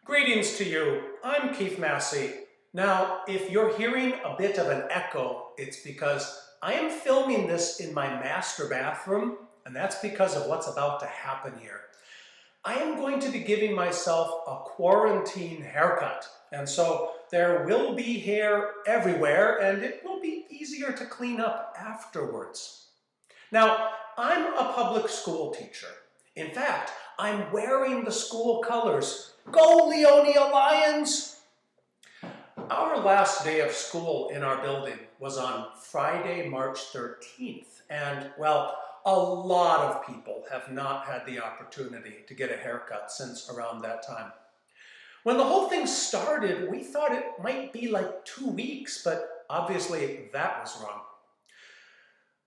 Greetings to you. I'm Keith Massey. Now, if you're hearing a bit of an echo, it's because I am filming this in my master bathroom, and that's because of what's about to happen here. I am going to be giving myself a quarantine haircut, and so there will be hair everywhere, and it will be easier to clean up afterwards. Now, I'm a public school teacher. In fact, I'm wearing the school colors. Go Leonia Lions! Our last day of school in our building was on Friday, March 13th, and well, a lot of people have not had the opportunity to get a haircut since around that time. When the whole thing started, we thought it might be like 2 weeks, but obviously that was wrong.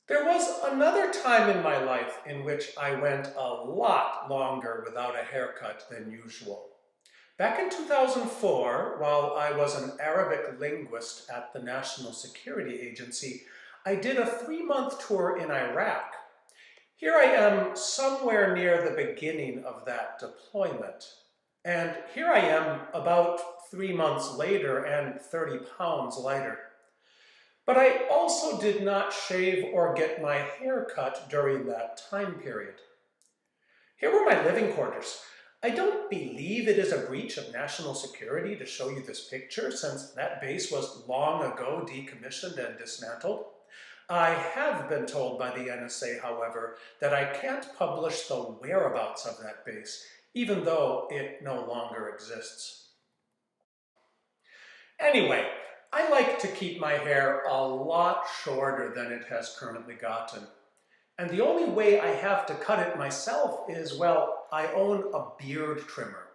There was another time in my life in which I went a lot longer without a haircut than usual. Back in 2004, while I was an Arabic linguist at the National Security Agency, I did a 3-month tour in Iraq. Here I am somewhere near the beginning of that deployment. And here I am about 3 months later and 30 pounds lighter. But I also did not shave or get my hair cut during that time period. Here were my living quarters. I don't believe it is a breach of national security to show you this picture, since that base was long ago decommissioned and dismantled. I have been told by the NSA, however, that I can't publish the whereabouts of that base, even though it no longer exists. Anyway, I like to keep my hair a lot shorter than it has currently gotten. And the only way I have to cut it myself is, well, I own a beard trimmer.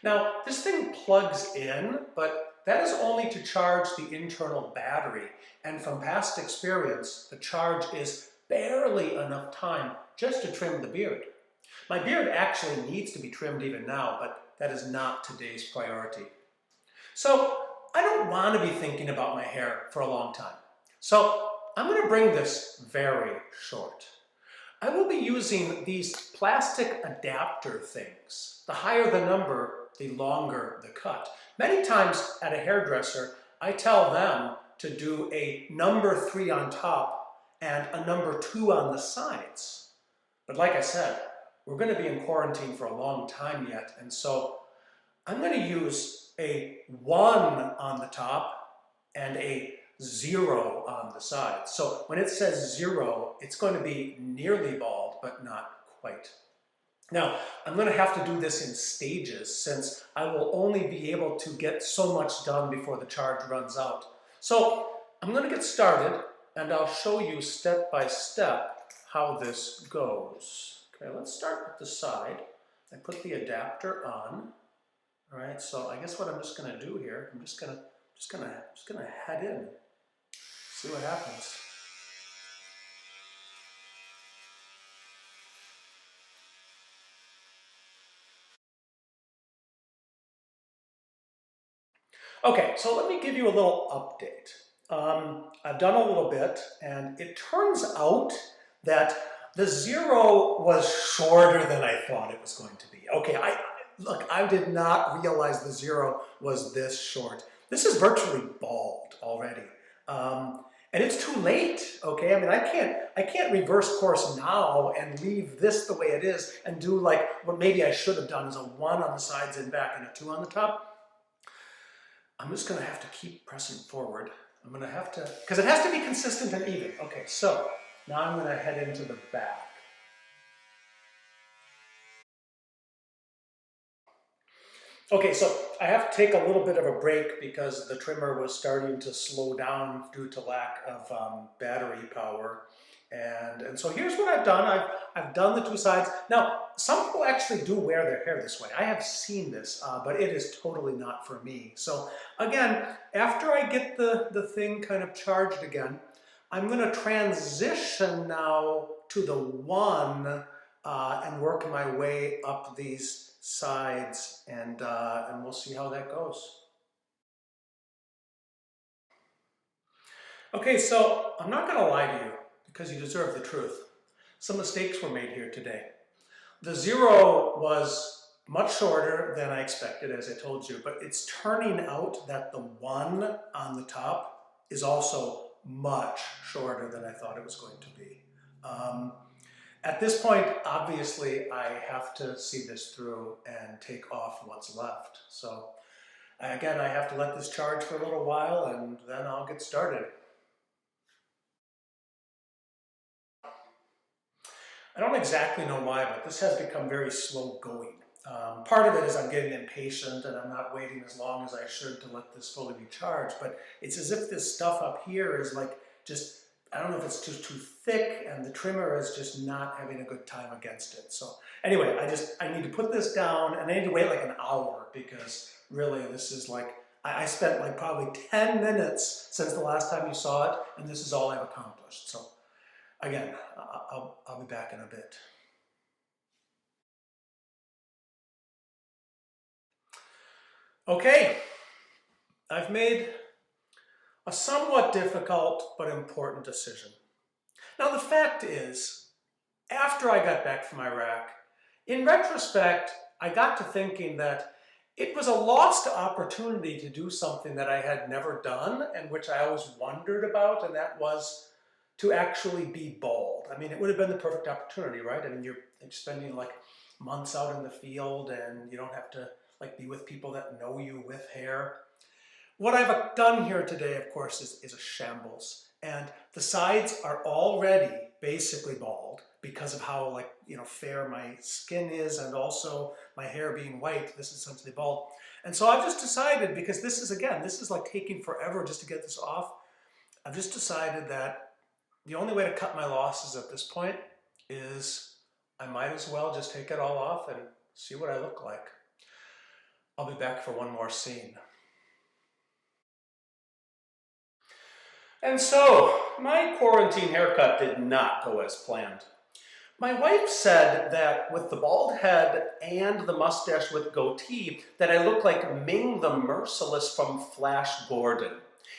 Now, this thing plugs in, but that is only to charge the internal battery. And from past experience, the charge is barely enough time just to trim the beard. My beard actually needs to be trimmed even now, but that is not today's priority. So, I don't want to be thinking about my hair for a long time. So, I'm going to bring this very short. I will be using these plastic adapter things. The higher the number, the longer the cut. Many times at a hairdresser, I tell them to do a number 3 on top and a number 2 on the sides. But like I said, we're going to be in quarantine for a long time yet, and so I'm going to use a 1 on the top and a 0 on the side. So when it says 0, it's going to be nearly bald, but not quite. Now, I'm going to have to do this in stages, since I will only be able to get so much done before the charge runs out. So I'm going to get started, and I'll show you step by step how this goes. Okay, let's start with the side. I put the adapter on. All right, so I guess what I'm just going to do here, I'm just going to head in. See what happens. Okay, so let me give you a little update. I've done a little bit, and it turns out that the 0 was shorter than I thought it was going to be. Okay, look, I did not realize the 0 was this short. This is virtually bald already. And it's too late, okay? I mean, I can't reverse course now and leave this the way it is and do like what maybe I should have done is a 1 on the sides and back and a 2 on the top. I'm just gonna have to keep pressing forward. I'm gonna have to, because it has to be consistent and even. Okay, so now I'm gonna head into the back. Okay, so I have to take a little bit of a break because the trimmer was starting to slow down due to lack of battery power. And so here's what I've done. I've done the 2 sides. Now, some people actually do wear their hair this way. I have seen this, but it is totally not for me. So again, after I get the thing kind of charged again, I'm going to transition now to the 1 and work my way up these sides, and we'll see how that goes. Okay, so I'm not going to lie to you because you deserve the truth. Some mistakes were made here today. The 0 was much shorter than I expected, as I told you, but it's turning out that the 1 on the top is also much shorter than I thought it was going to be. Um, at this point, obviously, I have to see this through and take off what's left. So again, I have to let this charge for a little while and then I'll get started. I don't exactly know why, but this has become very slow going. Part of it is I'm getting impatient and I'm not waiting as long as I should to let this fully be charged, but it's as if this stuff up here is like just, I don't know if it's too thick and the trimmer is just not having a good time against it. So anyway, I need to put this down and I need to wait like an hour because really this is like, I spent like probably 10 minutes since the last time you saw it and this is all I've accomplished. So again, I'll be back in a bit. Okay, I've made a somewhat difficult but important decision. Now the fact is, after I got back from Iraq, in retrospect, I got to thinking that it was a lost opportunity to do something that I had never done and which I always wondered about, and that was to actually be bald. I mean, it would have been the perfect opportunity, right? I mean, you're spending like months out in the field and you don't have to like be with people that know you with hair. What I've done here today, of course, is a shambles. And the sides are already basically bald because of how like, fair my skin is and also my hair being white, this is essentially bald. And so I've just decided, because this is, again, this is like taking forever just to get this off. I've just decided that the only way to cut my losses at this point is I might as well just take it all off and see what I look like. I'll be back for one more scene. And so, my quarantine haircut did not go as planned. My wife said that with the bald head and the mustache with goatee, that I look like Ming the Merciless from Flash Gordon.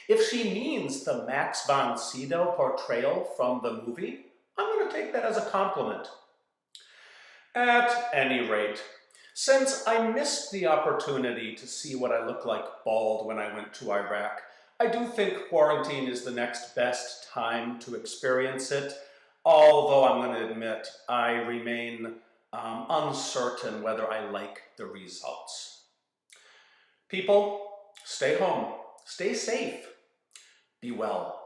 If she means the Max von Sydow portrayal from the movie, I'm going to take that as a compliment. At any rate, since I missed the opportunity to see what I look like bald when I went to Iraq, I do think quarantine is the next best time to experience it, although I'm going to admit I remain uncertain whether I like the results. People, stay home, stay safe, be well.